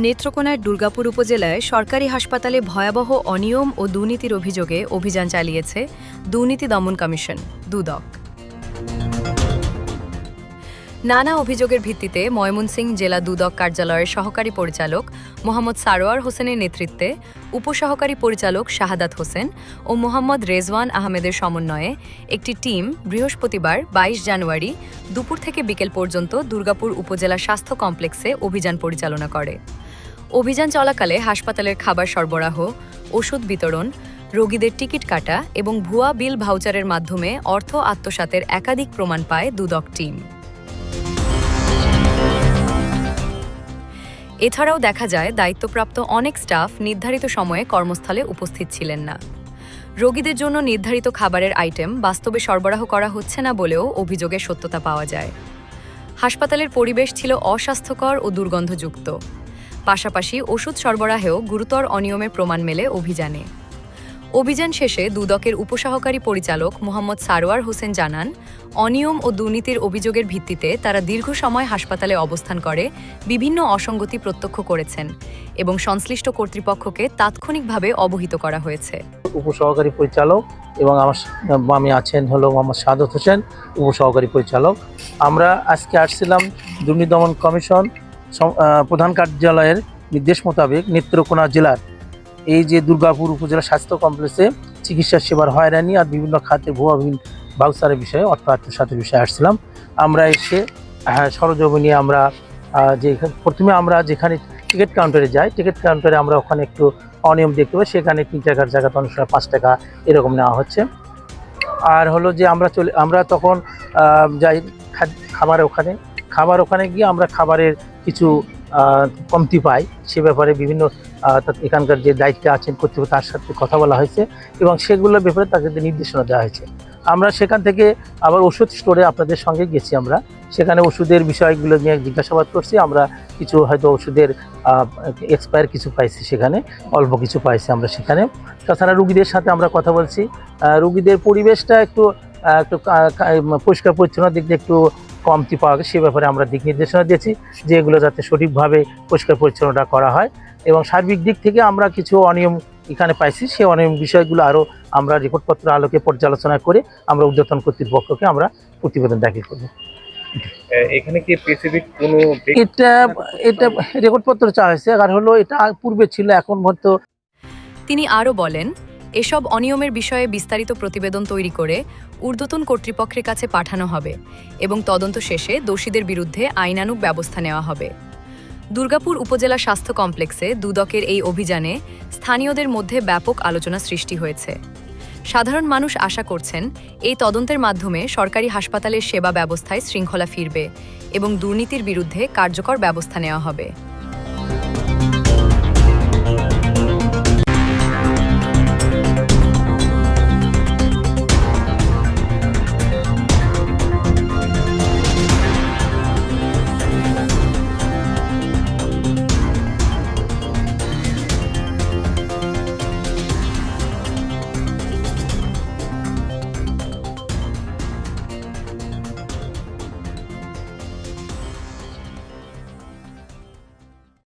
নেত্রকোনার দুর্গাপুর উপজেলায় সরকারি হাসপাতালে ভয়াবহ অনিয়ম ও দুর্নীতির অভিযোগে অভিযান চালিয়েছে দুর্নীতি দমন কমিশন দুদক। নানা অভিযোগের ভিত্তিতে ময়মনসিংহ জেলা দুদক কার্যালয়ের সহকারী পরিচালক মোহাম্মদ সারোয়ার হোসেনের নেতৃত্বে উপসহকারী পরিচালক শাহাদাত হোসেন ও মোহাম্মদ রেজওয়ান আহমেদের সমন্বয়ে একটি টিম বৃহস্পতিবার ২২ জানুয়ারি দুপুর থেকে বিকেল পর্যন্ত দুর্গাপুর উপজেলা স্বাস্থ্য কমপ্লেক্সে অভিযান পরিচালনা করে। অভিযান চলাকালে হাসপাতালের খাবার সরবরাহ, ওষুধ বিতরণ, রোগীদের টিকিট কাটা এবং ভুয়া বিল ভাউচারের মাধ্যমে অর্থ আত্মসাতের একাধিক প্রমাণ পায় দুদক টিম। এছাড়াও দেখা যায় দায়িত্বপ্রাপ্ত অনেক স্টাফ নির্ধারিত সময়ে কর্মস্থলে উপস্থিত ছিলেন না। রোগীদের জন্য নির্ধারিত খাবারের আইটেম বাস্তবে সরবরাহ করা হচ্ছে না বলেও অভিযোগের সত্যতা পাওয়া যায়। হাসপাতালের পরিবেশ ছিল অস্বাস্থ্যকর ও দুর্গন্ধযুক্ত। পাশাপাশি ওষুধ সরবরাহেও গুরুতর অনিয়মের প্রমাণ মেলে অভিযানে। অভিযান শেষে দুদকের উপসহকারী পরিচালক মোহাম্মদ সারোয়ার হোসেন জানান, অনিয়ম ও দুর্নীতির অভিযোগের ভিত্তিতে তারা দীর্ঘ সময় হাসপাতালে অবস্থান করে বিভিন্ন অসঙ্গতি প্রত্যক্ষ করেছেন এবং সংশ্লিষ্ট কর্তৃপক্ষকে তাৎক্ষণিকভাবে অবহিত করা হয়েছে। উপসহকারী পরিচালক এবং আমি আছেন হলো মোহাম্মদ শাহাদাত হোসেন, উপসহকারী পরিচালক। আমরা আজকে আসছিলাম দুর্নীতি দমন কমিশন প্রধান কার্যালয়ের নির্দেশ মোতাবেক নেত্রকোনা জেলার এই যে দুর্গাপুর উপজেলা স্বাস্থ্য কমপ্লেক্সে চিকিৎসা সেবার হয়রানি আর বিভিন্ন খাতে ভুয়া ভাউচারের বিষয়ে অর্থ আত্মসাতের বিষয়ে আসছিলাম। আমরা এসে সরজমিনে আমরা প্রথমে আমরা যেখানে টিকিট কাউন্টারে যাই, টিকিট কাউন্টারে আমরা ওখানে একটু অনিয়ম দেখতে পাই। সেখানে ৩ টাকার জায়গাতে অনেক সময় ৫ টাকা এরকম নেওয়া হচ্ছে। আর হলো যে আমরা তখন যাই খাবার ওখানে গিয়ে আমরা খাবারের কিছু কমতি পাই। সে ব্যাপারে বিভিন্ন এখানকার যে দায়িত্বে আছেন কর্তৃপক্ষ তার সাথে কথা বলা হয়েছে এবং সেগুলোর ব্যাপারে তাকে নির্দেশনা দেওয়া হয়েছে। আমরা সেখান থেকে আবার ওষুধ স্টোরে আপনাদের সঙ্গে গেছি। আমরা সেখানে ওষুধের বিষয়গুলো নিয়ে জিজ্ঞাসাবাদ করছি। আমরা কিছু হয়তো ওষুধের এক্সপায়ার কিছু পাইছি, সেখানে অল্প কিছু পাইছি আমরা সেখানে। তাছাড়া রুগীদের সাথে আমরা কথা বলছি। রুগীদের পরিবেশটা একটু পরিষ্কার পরিচ্ছন্ন দিক দিয়ে একটু কমতি পাওয়া গেছে, সে ব্যাপারে আমরা দিক নির্দেশনা দিয়েছি যে এগুলো যাতে সঠিকভাবে পরিষ্কার পরিচ্ছন্নতা করা হয়। এবং সার্বিক দিক থেকে আমরা কিছু অনিয়ম এখানে পাইছি, সেই অনিয়ম বিষয়গুলো আরও আমরা রিপোর্টপত্র আলোকে পর্যালোচনা করে আমরা ঊর্ধ্বতন কর্তৃপক্ষকে আমরা প্রতিবেদন দাখিল করব। এখানে কি স্পেসিফিক কোনো এটা রেকর্ডপত্র চাওয়া হয়েছে, আর হলো এটা পূর্বে ছিল, এখন হয়তো। তিনি আরও বলেন, এসব অনিয়মের বিষয়ে বিস্তারিত প্রতিবেদন তৈরি করে ঊর্ধ্বতন কর্তৃপক্ষের কাছে পাঠানো হবে এবং তদন্ত শেষে দোষীদের বিরুদ্ধে আইনানুগ ব্যবস্থা নেওয়া হবে। দুর্গাপুর উপজেলা স্বাস্থ্য কমপ্লেক্সে দুদকের এই অভিযানে স্থানীয়দের মধ্যে ব্যাপক আলোচনা সৃষ্টি হয়েছে। সাধারণ মানুষ আশা করছেন, এই তদন্তের মাধ্যমে সরকারি হাসপাতালের সেবা ব্যবস্থায় শৃঙ্খলা ফিরবে এবং দুর্নীতির বিরুদ্ধে কার্যকর ব্যবস্থা নেওয়া হবে।